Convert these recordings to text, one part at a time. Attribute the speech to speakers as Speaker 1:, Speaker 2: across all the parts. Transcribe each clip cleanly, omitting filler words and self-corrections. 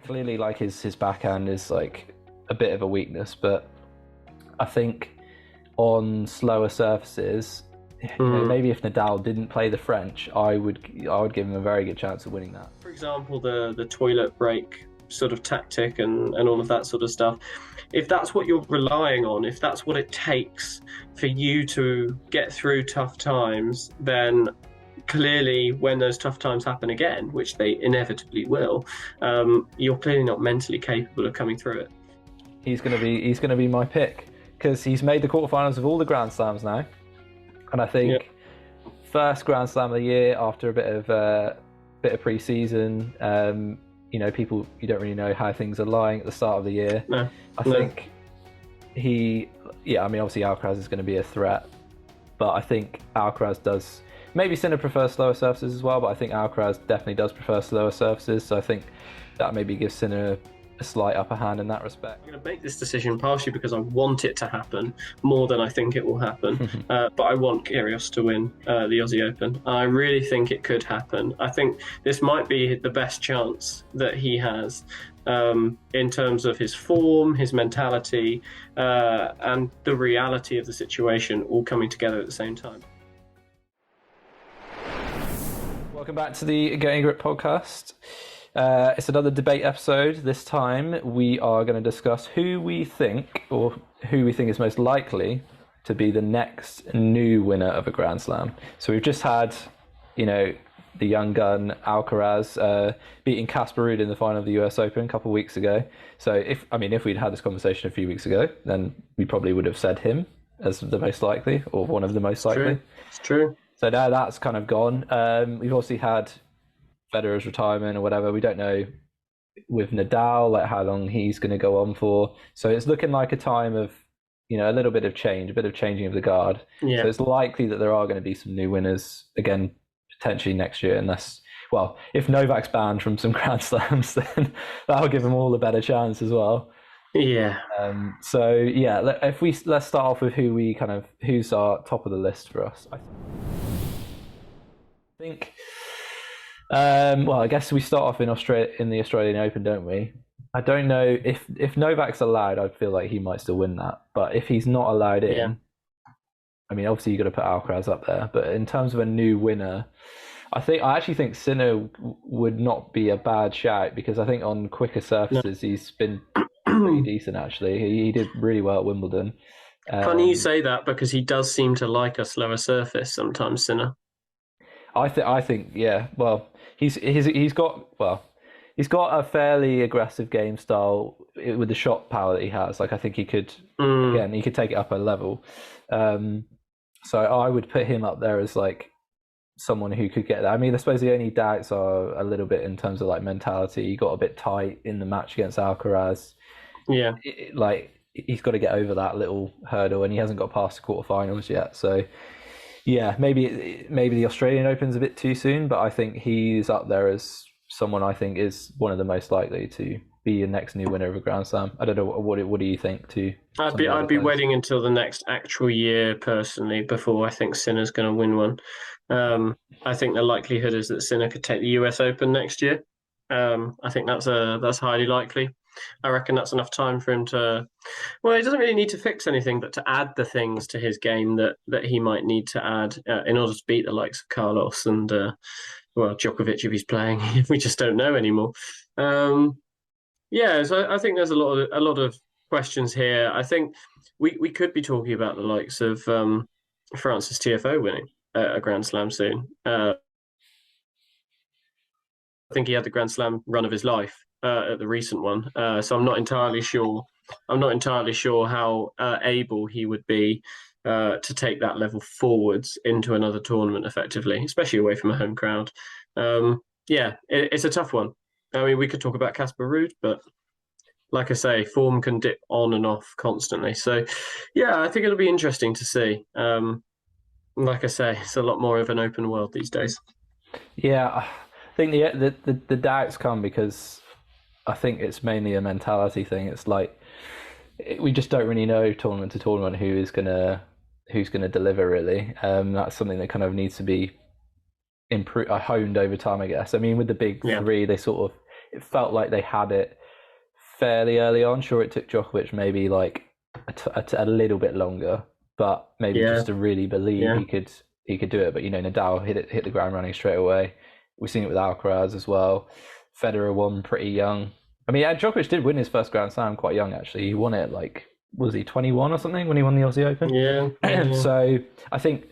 Speaker 1: clearly like his backhand is like a bit of a weakness, but I think on slower surfaces, maybe if Nadal didn't play the French, I would give him a very good chance of winning that.
Speaker 2: For example, the toilet break sort of tactic and all of that sort of stuff. If that's what you're relying on, if that's what it takes for you to get through tough times, then clearly when those tough times happen again, which they inevitably will, you're clearly not mentally capable of coming through it.
Speaker 1: He's going to be my pick because he's made the quarterfinals of all the Grand Slams now, and I think first Grand Slam of the year after a bit of pre-season. People, you don't really know how things are lying at the start of the year. I think obviously Alcaraz is going to be a threat, but I think Alcaraz does. Maybe Sinner prefers slower surfaces as well, but I think Alcaraz definitely does prefer slower surfaces. So I think that maybe gives Sinner a slight upper hand in that respect.
Speaker 2: I'm going to make this decision partially because I want it to happen more than I think it will happen. But I want Kyrgios to win the Aussie Open. I really think it could happen. I think this might be the best chance that he has in terms of his form, his mentality, and the reality of the situation all coming together at the same time.
Speaker 1: Welcome back to the Getting Grip podcast. It's another debate episode. This time we are going to discuss who we think is most likely to be the next new winner of a Grand Slam. So we've just had, the young gun Alcaraz beating Casper Ruud in the final of the US Open a couple of weeks ago. So if we'd had this conversation a few weeks ago, then we probably would have said him as the most likely or one of the most likely.
Speaker 2: It's true.
Speaker 1: So now that's kind of gone. We've obviously had Federer's retirement or whatever. We don't know with Nadal like how long he's going to go on for. So it's looking like a time of, a little bit of change, a bit of changing of the guard.
Speaker 2: Yeah.
Speaker 1: So it's likely that there are going to be some new winners again, potentially next year, unless, if Novak's banned from some Grand Slams, then that'll give them all a better chance as well.
Speaker 2: Yeah.
Speaker 1: Let's start off with who's our top of the list for us. I think. I guess we start off in the Australian Open, don't we? I don't know if Novak's allowed. I feel like he might still win that. But if he's not allowed in, obviously you've got to put Alcaraz up there. But in terms of a new winner, I actually think Sinner would not be a bad shout because I think on quicker surfaces he's been pretty decent actually. He did really well at Wimbledon.
Speaker 2: Funny you say that because he does seem to like a slower surface sometimes, Sinner.
Speaker 1: I think yeah. Well, he's got a fairly aggressive game style with the shot power that he has. Like I think he could he could take it up a level. So I would put him up there as like someone who could get that. I suppose the only doubts are a little bit in terms of like mentality. He got a bit tight in the match against Alcaraz.
Speaker 2: Yeah,
Speaker 1: he's got to get over that little hurdle, and he hasn't got past the quarterfinals yet. So. Yeah, maybe the Australian Open's a bit too soon, but I think he's up there as someone I think is one of the most likely to be the next new winner of a Grand Slam. I don't know what do you think?
Speaker 2: I'd be waiting until the next actual year personally before I think Sinner's going to win one. I think the likelihood is that Sinner could take the US Open next year. I think that's highly likely. I reckon that's enough time for him to. Well, he doesn't really need to fix anything, but to add the things to his game that he might need to add in order to beat the likes of Carlos and Djokovic if he's playing. We just don't know anymore. So I think there's a lot of questions here. I think we could be talking about the likes of Francis Tiafoe winning a Grand Slam soon. I think he had the Grand Slam run of his life at the recent one. So I'm not entirely sure. How able he would be to take that level forwards into another tournament effectively, especially away from a home crowd. It's a tough one. We could talk about Casper Ruud, but like I say, form can dip on and off constantly. So, I think it'll be interesting to see. Like I say, it's a lot more of an open world these days. Yeah,
Speaker 1: I think the doubts come because I think it's mainly a mentality thing. It's like we just don't really know tournament to tournament who's gonna deliver really. That's something that kind of needs to be honed over time, I guess. With the big three, they it felt like they had it fairly early on. Sure, it took Djokovic maybe like a little bit longer, but maybe just to really believe he could do it. But Nadal hit the ground running straight away. We've seen it with Alcaraz as well. Federer won pretty young. I mean, Djokovic did win his first Grand Slam quite young, actually. He won it was he 21 or something when he won the Aussie Open?
Speaker 2: Yeah.
Speaker 1: So I think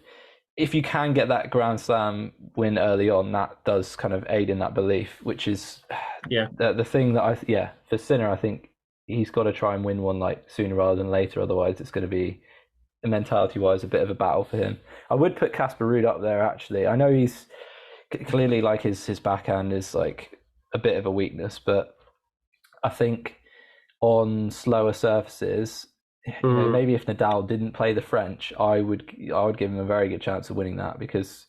Speaker 1: if you can get that Grand Slam win early on, that does kind of aid in that belief, which is the thing that for Sinner, I think he's got to try and win one like sooner rather than later. Otherwise, it's going to be, mentality-wise, a bit of a battle for him. I would put Casper Ruud up there, actually. I know he's clearly like his backhand is like a bit of a weakness, but I think on slower surfaces, maybe if Nadal didn't play the French, I would give him a very good chance of winning that, because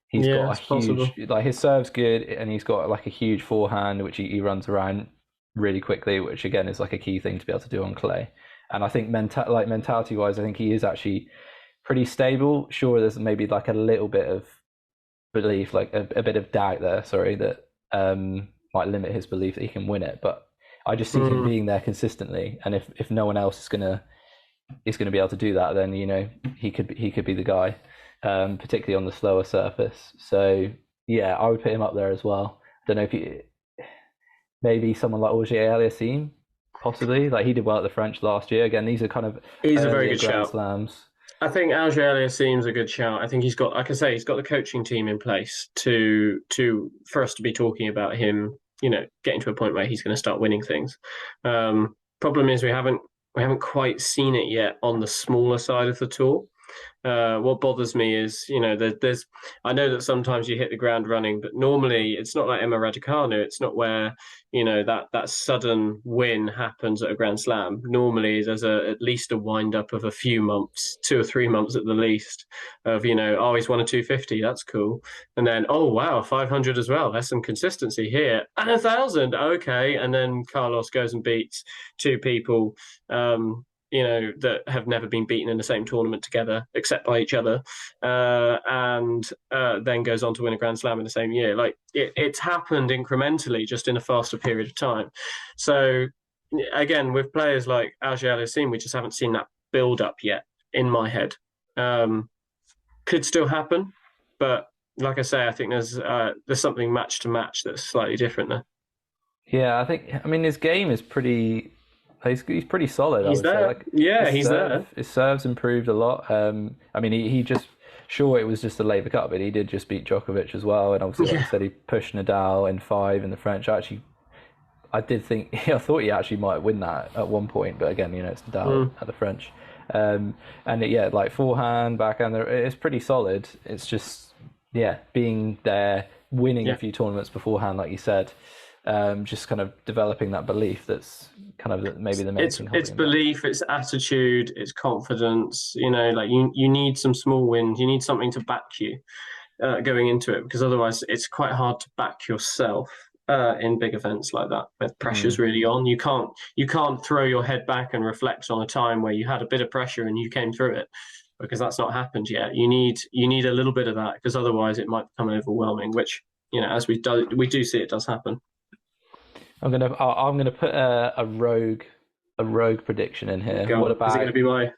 Speaker 1: he's got a huge possible. Like his serve's good, and he's got like a huge forehand which he runs around really quickly, which again is like a key thing to be able to do on clay. And I think mentality wise, I think he is actually pretty stable. Sure, there's maybe like a little bit of belief, like a bit of doubt there, that might limit his belief that he can win it, but I just see him being there consistently, and if no one else is gonna be able to do that, then he could be the guy, particularly on the slower surface. So yeah, I would put him up there as well. I don't know if maybe someone like Auger-Aliassime, possibly. Like he did well at the French last year. Again, these are kind of
Speaker 2: he's a very good
Speaker 1: Grand
Speaker 2: shout.
Speaker 1: Slams.
Speaker 2: I think Auger-Aliassime's a good shout. I think he's got, like I say, he's got the coaching team in place for us to be talking about him, getting to a point where he's going to start winning things. Problem is we haven't quite seen it yet on the smaller side of the tour. What bothers me is, there's. I know that sometimes you hit the ground running, but normally it's not like Emma Raducanu. It's not where that sudden win happens at a Grand Slam. Normally there's at least a wind up of a few months, 2 or 3 months at the least, of oh, he's won a 250, that's cool, and then oh wow, 500 as well. There's some consistency here, and 1,000, okay, and then Carlos goes and beats 2 people. That have never been beaten in the same tournament together, except by each other, and then goes on to win a Grand Slam in the same year. Like it's happened incrementally, just in a faster period of time. So again, with players like Auger-Aliassime, we just haven't seen that build up yet. In my head, could still happen, but like I say, I think there's something match to match that's slightly different there.
Speaker 1: Yeah, I mean his game is pretty. He's pretty solid.
Speaker 2: He's there. He's there.
Speaker 1: His serve's improved a lot. I mean, he just, sure, it was just the Labour Cup, but he did just beat Djokovic as well. And obviously, like I said, he pushed Nadal in 5 in the French. I thought he actually might win that at one point, but again, it's Nadal at the French. Like forehand, backhand, it's pretty solid. It's just, being there, winning a few tournaments beforehand, like you said. Just kind of developing that belief that's kind of maybe the main thing.
Speaker 2: It's belief, it's attitude, it's confidence. Like you need some small wins. You need something to back you going into it, because otherwise it's quite hard to back yourself in big events like that, where pressure's really on. You can't throw your head back and reflect on a time where you had a bit of pressure and you came through it, because that's not happened yet. You need a little bit of that, because otherwise it might become overwhelming, which as we do see it does happen.
Speaker 1: I'm gonna put a rogue prediction in here. What about?
Speaker 2: Is it going to be my?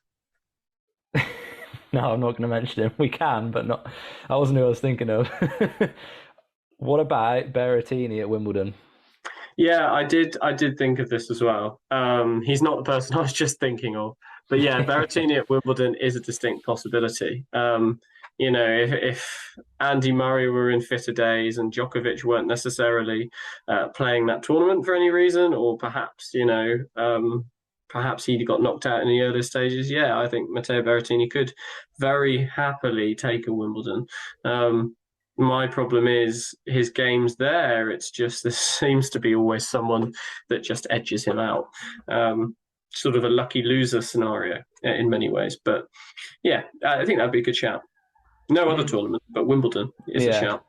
Speaker 1: No, I'm not going to mention him. We can, but not. I wasn't who I was thinking of. What about Berrettini at Wimbledon?
Speaker 2: Yeah, I did think of this as well. He's not the person I was just thinking of, but yeah, Berrettini at Wimbledon is a distinct possibility. If Andy Murray were in fitter days and Djokovic weren't necessarily playing that tournament for any reason, or perhaps perhaps he got knocked out in the earlier stages, I think Matteo Berrettini could very happily take a Wimbledon. My problem is his game's there. It's just there seems to be always someone that just edges him out. Sort of a lucky loser scenario in many ways. But yeah, I think that'd be a good shout. No other tournament, but Wimbledon is a shout.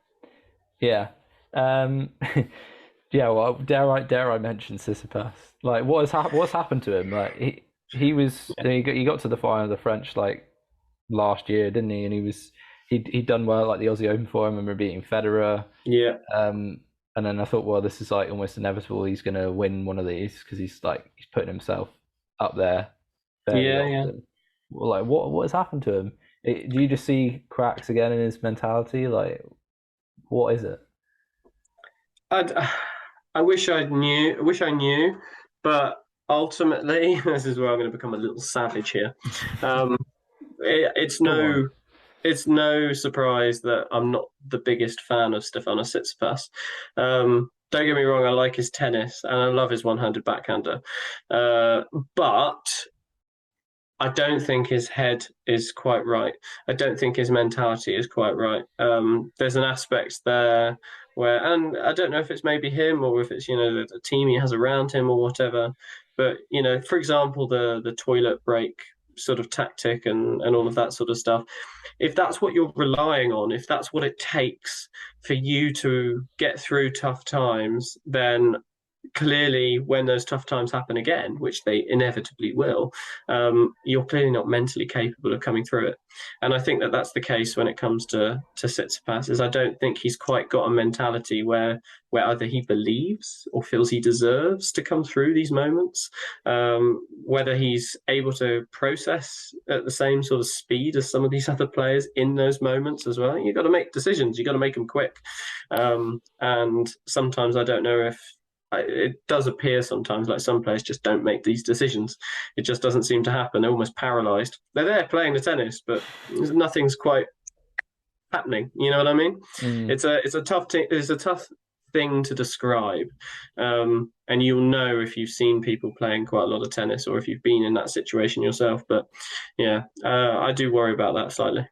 Speaker 1: Yeah. Well, dare I mention Tsitsipas? Like, what's happened to him? Like, he got to the final of the French like last year, didn't he? And he'd done well, like the Aussie Open for him. I remember beating Federer.
Speaker 2: Yeah.
Speaker 1: And And then I thought, well, this is like almost inevitable. He's going to win one of these because he's putting himself up there fairly often. Well, like what has happened to him? Do you just see cracks again in his mentality? Like, what is it?
Speaker 2: I wish I knew. I wish I knew, but ultimately, this is where I'm going to become a little savage here. It's no surprise that I'm not the biggest fan of Stefanos Tsitsipas. Don't get me wrong, I like his tennis and I love his one-handed backhander, but I don't think his head is quite right. I don't think his mentality is quite right. There's an aspect there where, and I don't know if it's maybe him or if it's the team he has around him or whatever. But for example, the toilet break sort of tactic and all of that sort of stuff. If that's what you're relying on, if that's what it takes for you to get through tough times, then clearly when those tough times happen again, which they inevitably will, you're clearly not mentally capable of coming through it. And I think that that's the case when it comes to Tsitsipas, is I don't think he's quite got a mentality where either he believes or feels he deserves to come through these moments, whether he's able to process at the same sort of speed as some of these other players in those moments as well. You've got to make decisions. You've got to make them quick. And sometimes I don't know if it does appear sometimes like some players just don't make these decisions. It just doesn't seem to happen. They're almost paralyzed. They're there playing the tennis, but nothing's quite happening. You know what I mean? It's a tough thing to describe, and you'll know if you've seen people playing quite a lot of tennis or if you've been in that situation yourself. But yeah, I do worry about that slightly.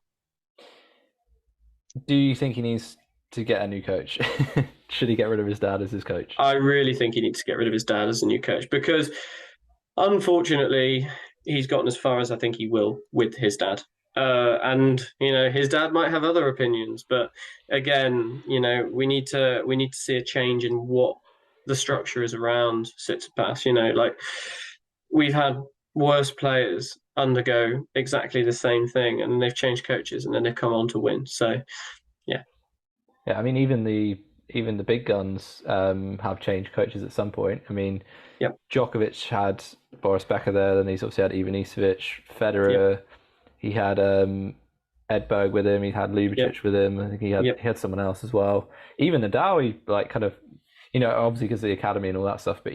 Speaker 1: Do you think he needs to get a new coach? Should he get rid of his dad as his coach?
Speaker 2: I really think he needs to get rid of his dad as a new coach because, unfortunately, he's gotten as far as I think he will with his dad. And his dad might have other opinions, but again, we need to see a change in what the structure is around Tsitsipas. Like we've had worse players undergo exactly the same thing, and they've changed coaches, and then they've come on to win. So, yeah.
Speaker 1: Yeah, I mean, even the big guns have changed coaches at some point. I mean, Djokovic had Boris Becker there, then he's obviously had Ivanisevic, Federer. Yep. He had Edberg with him. He had Ljubicic with him. I think he had someone else as well. Even Nadal, he obviously because of the academy and all that stuff. But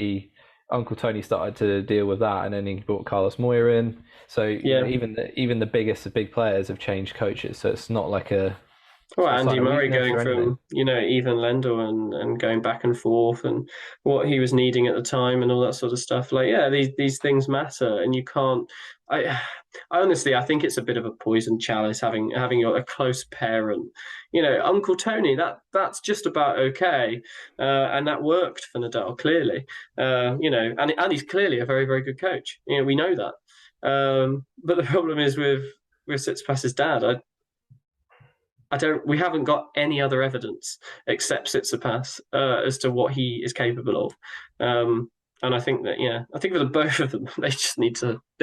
Speaker 1: Uncle Tony started to deal with that, and then he brought Carlos Moya in. So even the biggest of big players have changed coaches. So it's not like a
Speaker 2: well, Andy Murray going from even Lendl and going back and forth and what he was needing at the time and all that sort of stuff. Like, yeah, these things matter, and you can't. I honestly, I think it's a bit of a poison chalice having a close parent. Uncle Tony. That's just about okay, and that worked for Nadal clearly. And he's clearly a very, very good coach. We know that. But the problem is with Tsitsipas's dad. We haven't got any other evidence except Tsitsipas as to what he is capable of. And I think that, I think for the both of them, they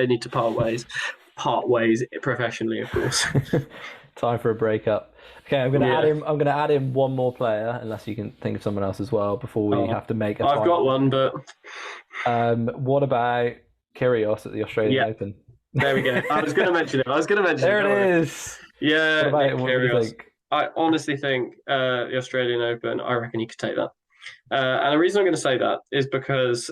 Speaker 2: need to part ways professionally, of course.
Speaker 1: Time for a breakup. Okay, I'm going to add in one more player, unless you can think of someone else as well before we have to make a
Speaker 2: I've got one, but
Speaker 1: what about Kyrgios at the Australian Open?
Speaker 2: There we go. I was going to mention it.
Speaker 1: There it is.
Speaker 2: Yeah,
Speaker 1: what do you think?
Speaker 2: I honestly think the Australian Open, I reckon he could take that. And the reason I'm going to say that is because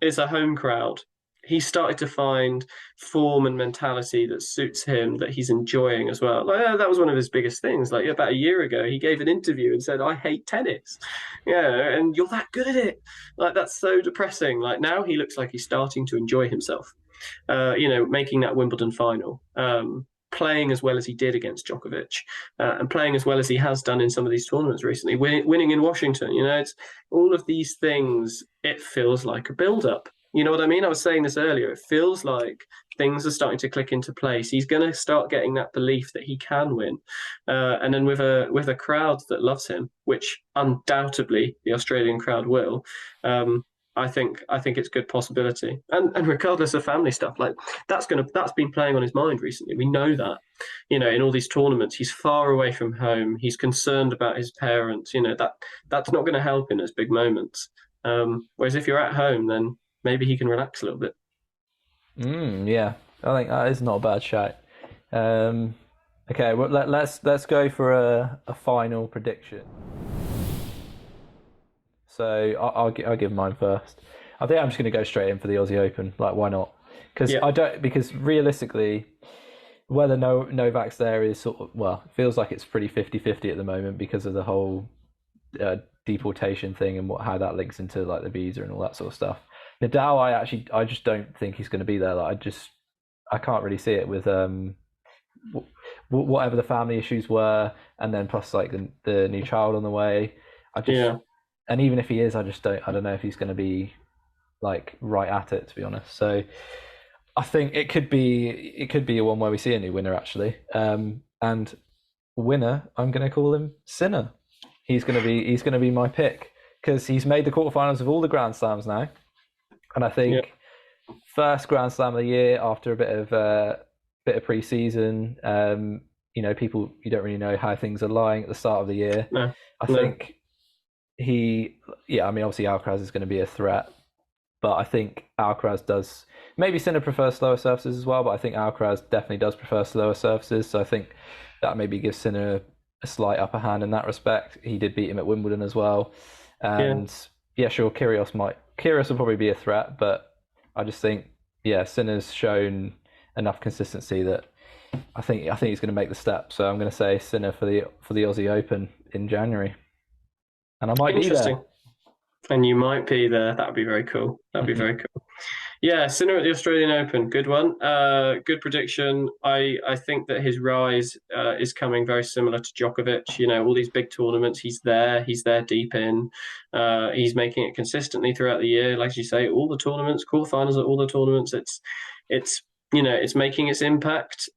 Speaker 2: it's a home crowd. He started to find form and mentality that suits him, that he's enjoying as well. Like, that was one of his biggest things. Like about a year ago, he gave an interview and said, "I hate tennis." And you're that good at it. Like, that's so depressing. Like, now he looks like he's starting to enjoy himself. Making that Wimbledon final, playing as well as he did against Djokovic, and playing as well as he has done in some of these tournaments recently, winning in Washington. It's all of these things. It feels like a build-up. You know what I mean? I was saying this earlier. It feels like things are starting to click into place. He's going to start getting that belief that he can win, and then with a crowd that loves him, which undoubtedly the Australian crowd will. think it's good possibility. And regardless of family stuff, like that's been playing on his mind recently. We know that, in all these tournaments, he's far away from home. He's concerned about his parents. That's not going to help in those big moments. Whereas if you're at home, then maybe he can relax a little bit.
Speaker 1: Yeah, I think that is not a bad shout. Okay, well, let's go for a final prediction. So I'll give mine first. I think I'm just going to go straight in for the Aussie Open. Like, why not? Because realistically, whether Novak's there is sort of, well, it feels like it's pretty 50-50 at the moment because of the whole deportation thing and how that links into like the visa and all that sort of stuff. Nadal, I just don't think he's going to be there. Like, I can't really see it with whatever the family issues were, and then plus like the new child on the way. And even if he is, I don't know if he's going to be like right at it, to be honest. So I think it could be a one where we see a new winner actually. And winner, I'm going to call him Sinner. He's going to be my pick because he's made the quarterfinals of all the Grand Slams now, and I think first Grand Slam of the year after a bit of pre-season. People, you don't really know how things are lying at the start of the year. I think obviously Alcaraz is going to be a threat, but I think Alcaraz does. Maybe Sinner prefers slower surfaces as well, but I think Alcaraz definitely does prefer slower surfaces. So I think that maybe gives Sinner a slight upper hand in that respect. He did beat him at Wimbledon as well, and sure, Kyrgios will probably be a threat, but I just think Sinner's shown enough consistency that I think he's going to make the step. So I'm going to say Sinner for the Aussie Open in January, and I might be there.
Speaker 2: And you might be there. That would be very cool. That'd be very cool. Yeah, Sinner at the Australian Open. Good one. Good prediction. I think that his rise is coming very similar to Djokovic. All these big tournaments, he's there deep in. He's making it consistently throughout the year. Like you say, all the tournaments, quarterfinals at all the tournaments. It's making its impact.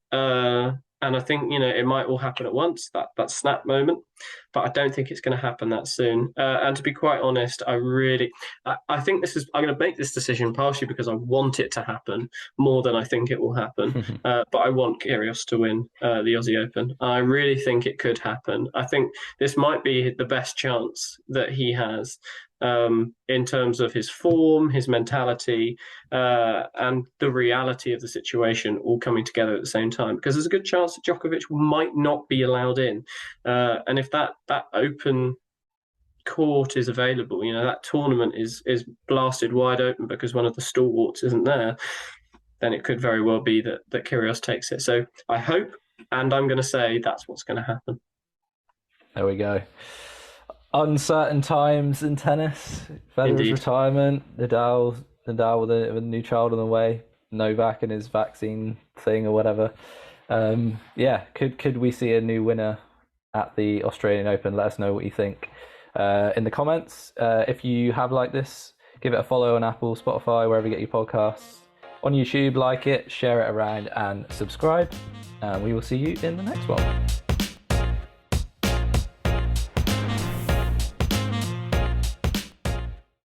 Speaker 2: And I think, it might all happen at once, that snap moment, but I don't think it's going to happen that soon. And to be quite honest, I think I'm going to make this decision partially because I want it to happen more than I think it will happen. But I want Kyrgios to win the Aussie Open. I really think it could happen. I think this might be the best chance that he has in terms of his form, his mentality, and the reality of the situation all coming together at the same time. Because there's a good chance that Djokovic might not be allowed in. And if that open court is available, that tournament is blasted wide open because one of the stalwarts isn't there, then it could very well be that Kyrgios takes it. So I hope, and I'm going to say that's what's going to happen.
Speaker 1: There we go. Uncertain times in tennis. Federer's retirement. Nadal with a new child on the way. Novak and his vaccine thing or whatever. Could we see a new winner at the Australian Open? Let us know what you think in the comments. If you have liked this, give it a follow on Apple, Spotify, wherever you get your podcasts. On YouTube, like it, share it around, and subscribe. And we will see you in the next one.